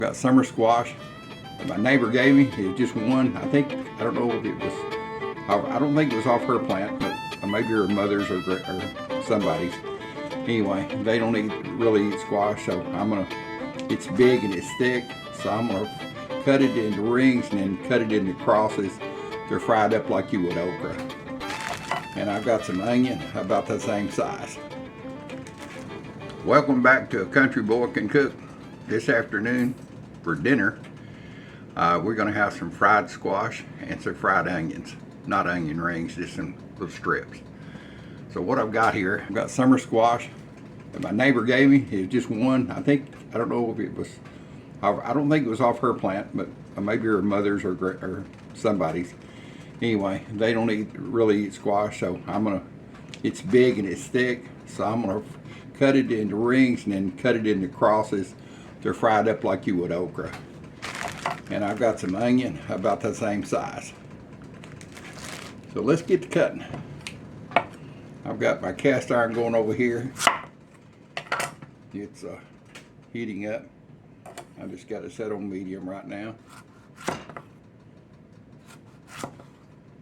Got summer squash that my neighbor gave me. It was just one. I don't know if it was, I don't think it was off her plant, but maybe her mother's or somebody's. Anyway, they don't really eat squash, so it's big and it's thick, so I'm gonna cut it into rings and then cut it into crosses. They're fried up like you would okra. And I've got some onion about the same size. Welcome back to A Country Boy Can Cook. This afternoon for dinner, we're going to have some fried squash and some fried onions. Not onion rings, just some little strips. So what I've got here, I've got summer squash that my neighbor gave me. It was just one. I don't know if it was, I don't think it was off her plant, but maybe her mother's or somebody's. Anyway, they don't really eat squash, so it's big and it's thick, so I'm gonna cut it into rings and then cut it into crosses. They're fried up like you would okra. And I've got some onion about the same size. So let's get to cutting. I've got my cast iron going over here. It's heating up. I've just got it set on medium right now.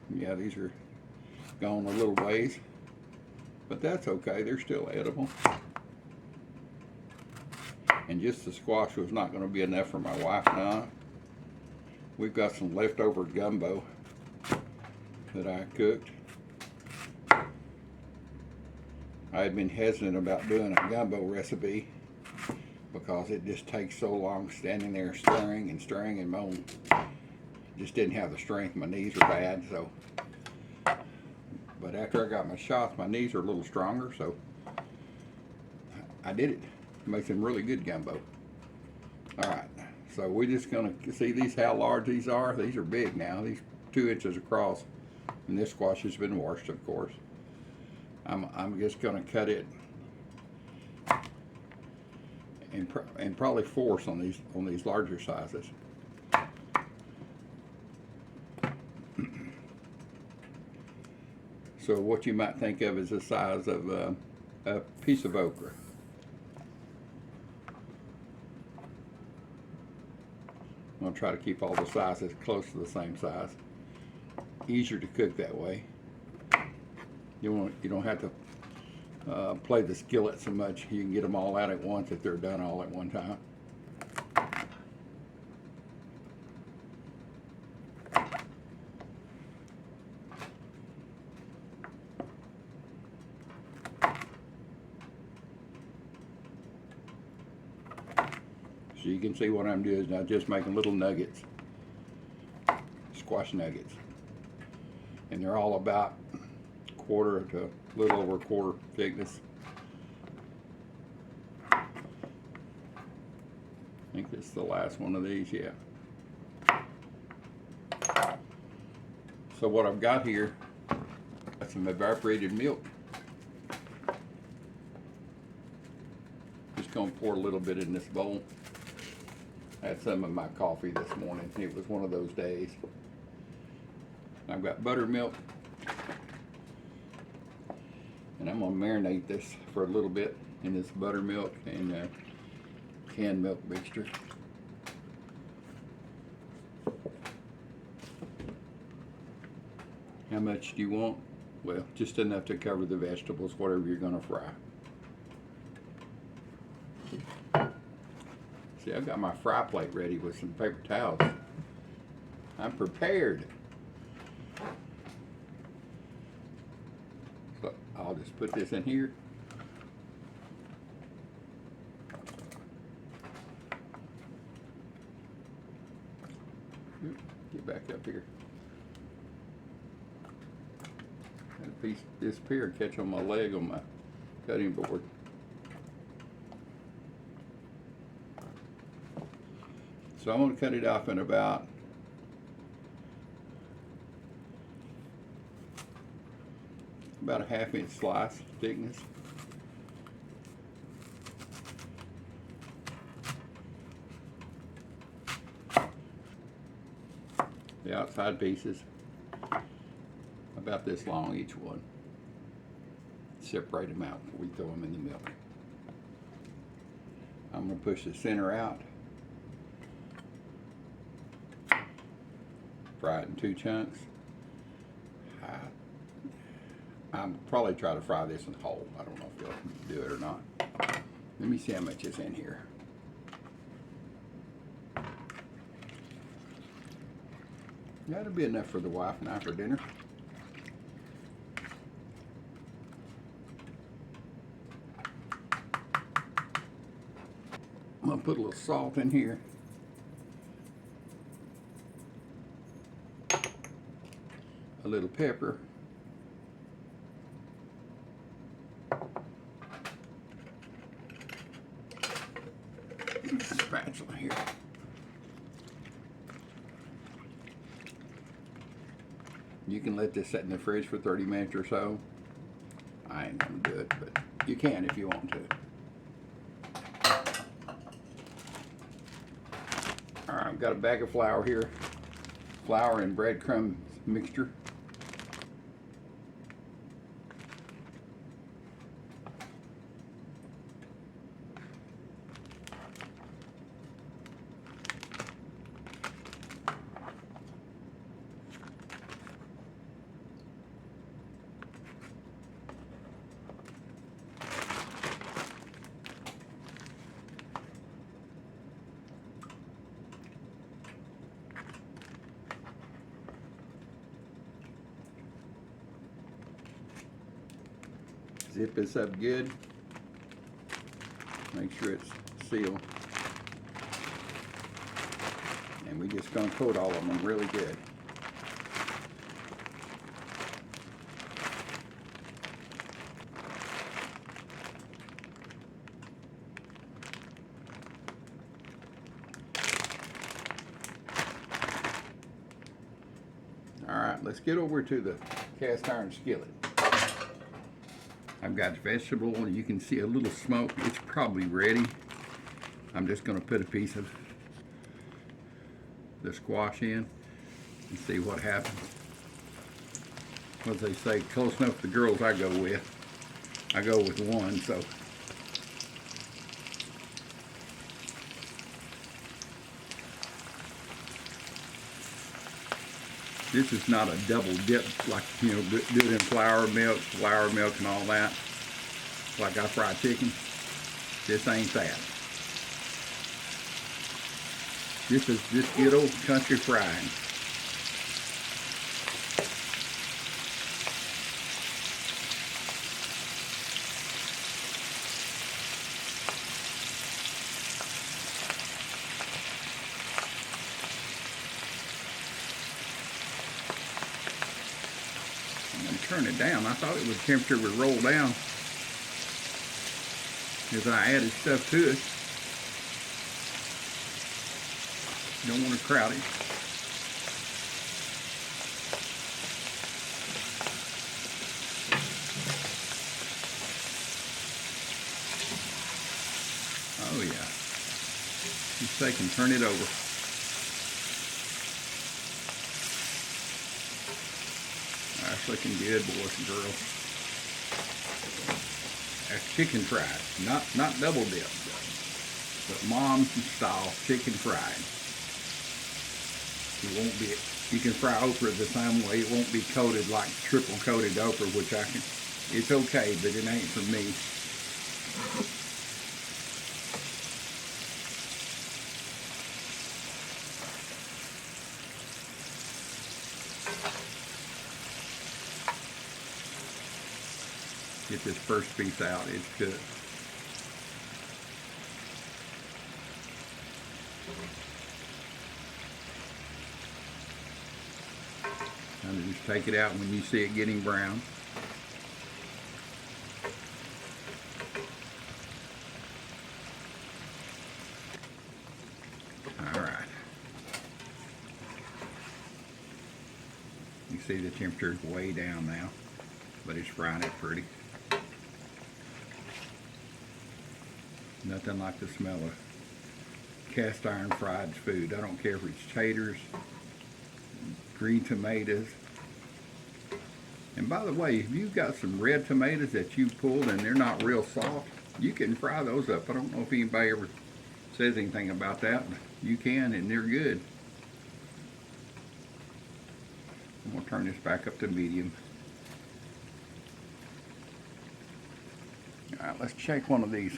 Yeah, these are gone a little ways, but that's okay. They're still edible. And just the squash was not going to be enough for my wife and I. We've got some leftover gumbo that I cooked. I had been hesitant about doing a gumbo recipe because it just takes so long standing there stirring and moaning. Just didn't have the strength. My knees are bad, so. But after I got my shots, my knees are a little stronger, so I did it. Make some really good gumbo. All right, so we're just gonna see how large these are. These are big now. These 2 inches across, and this squash has been washed, of course. I'm just gonna cut it and probably force on these larger sizes. So what you might think of as the size of a piece of okra. I'm going to try to keep all the sizes close to the same size. Easier to cook that way. You don't have to play the skillet so much. You can get them all out at once if they're done all at one time. So you can see what I'm doing is now just making little nuggets, squash nuggets. And they're all about quarter to a little over a quarter thickness. I think it's the last one of these, yeah. So what I've got here, got some evaporated milk. Just gonna pour a little bit in this bowl. I had some of my coffee this morning. It was one of those days. I've got buttermilk, and I'm gonna marinate this for a little bit in this buttermilk and canned milk mixture. How much do you want? Well, just enough to cover the vegetables, whatever you're gonna fry. See, I've got my fry plate ready with some paper towels. I'm prepared. So I'll just put this in here. Get back up here. That piece disappeared, catch on my leg on my cutting board. So I'm going to cut it off in about a 1/2 inch slice thickness. The outside pieces about this long each one. Separate them out before we throw them in the milk. I'm going to push the center out Fry it in 2 chunks. I'll probably try to fry this in whole. I don't know if you'll do it or not. Let me see how much is in here. That'll be enough for the wife and I for dinner. I'm gonna put a little salt in here. A little pepper. Spatula here. You can let this sit in the fridge for 30 minutes or so. I ain't gonna do it, but you can if you want to. Alright, I've got a bag of flour here. Flour and breadcrumb mixture. Zip this up good. Make sure it's sealed. And we're just going to coat all of them really good. Alright, let's get over to the cast iron skillet. I've got vegetable, and you can see a little smoke. It's probably ready. I'm just going to put a piece of the squash in and see what happens. What they say, close enough to the girls I go with. I go with one, so. This is not a double dip like, you know, do it in flour milk and all that. Like I fry chicken. This ain't that. This is just good old country frying. Turn it down. I thought it was temperature would roll down as I added stuff to it. Don't want to crowd it. Oh yeah. Just take and turn it over. That's looking good, boys and girls. That's chicken fried, not double dip, but mom's style chicken fried. It won't be. You can fry okra the same way. It won't be coated like triple coated okra, which I can. It's okay, but it ain't for me. Get this first piece out, it's good. And just take it out when you see it getting brown. All right. You see the temperature's way down now, but it's frying it pretty. Nothing like the smell of cast iron fried food. I don't care if it's taters, green tomatoes. And by the way, if you've got some red tomatoes that you pulled and they're not real soft, you can fry those up. I don't know if anybody ever says anything about that, but you can, and they're good. We'll turn this back up to medium. All right, let's check one of these.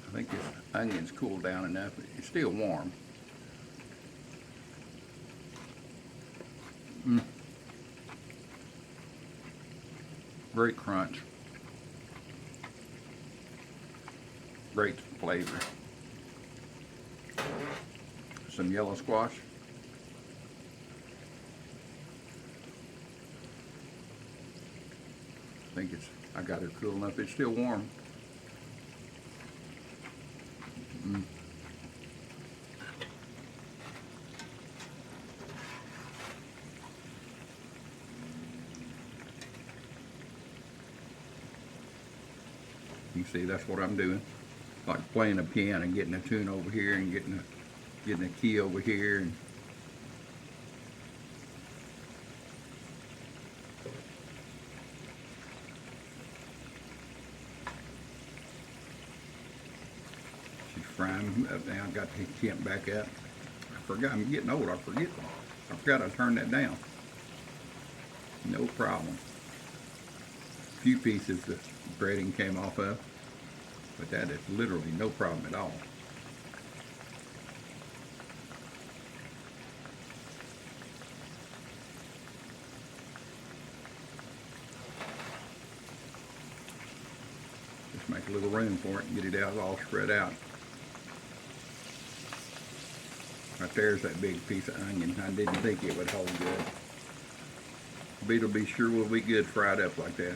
I think this onion's cooled down enough. It's still warm. Great crunch. Great flavor. Some yellow squash. I got it cool enough. It's still warm. You see, that's what I'm doing. Like playing a piano and getting a tune over here and getting a key over here. And she's frying up now. I got the temp back up. I forgot. I'm getting old. I forgot I turned that down. No problem. A few pieces the breading came off of, but that is literally no problem at all. Just make a little room for it and get it out all spread out. Right there's that big piece of onion. I didn't think it would hold good. It'll be sure will be good fried up like that.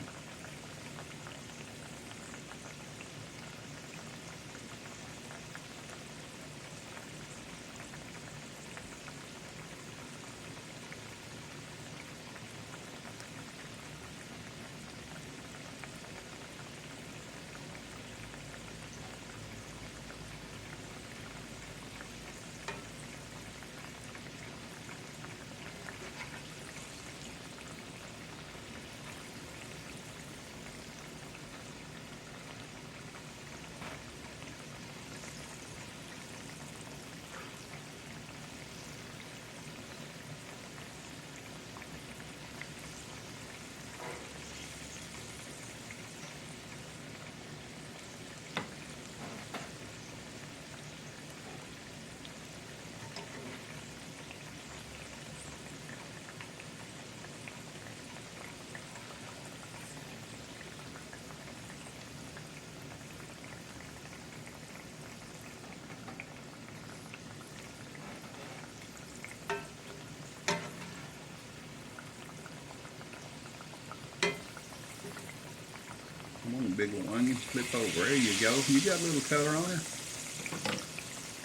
One big old onion, flip over. There you go. You got a little color on it.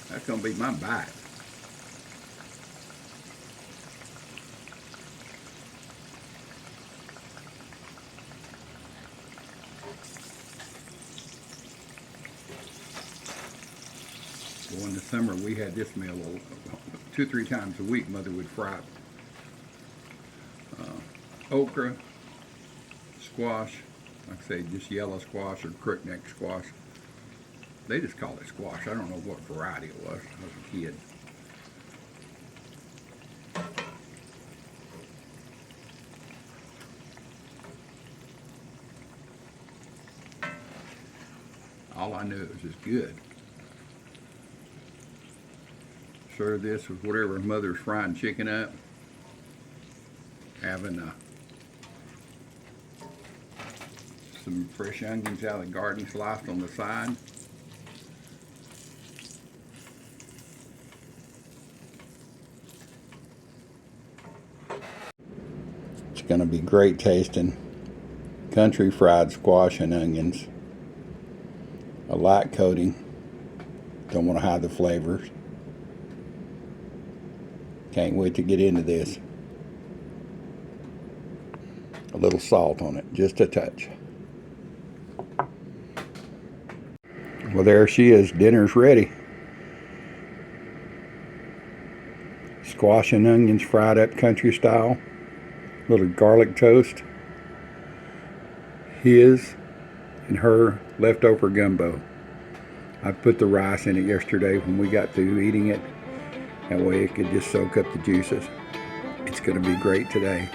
That's gonna be my bite. Well, in the summer we had this meal 2 or 3 times a week. Mother would fry okra, squash. Like I say, just yellow squash or crookneck squash. They just call it squash. I don't know what variety it was. I was a kid. All I knew it was just good. Serve this with whatever Mother's frying chicken up. Having some fresh onions out of the garden sliced on the side. It's going to be great tasting. Country fried squash and onions. A light coating. Don't want to hide the flavors. Can't wait to get into this. A little salt on it, just a touch. Well, there she is. Dinner's ready. Squash and onions fried up country style. Little garlic toast. His and her leftover gumbo. I put the rice in it yesterday when we got through eating it. That way it could just soak up the juices. It's going to be great today.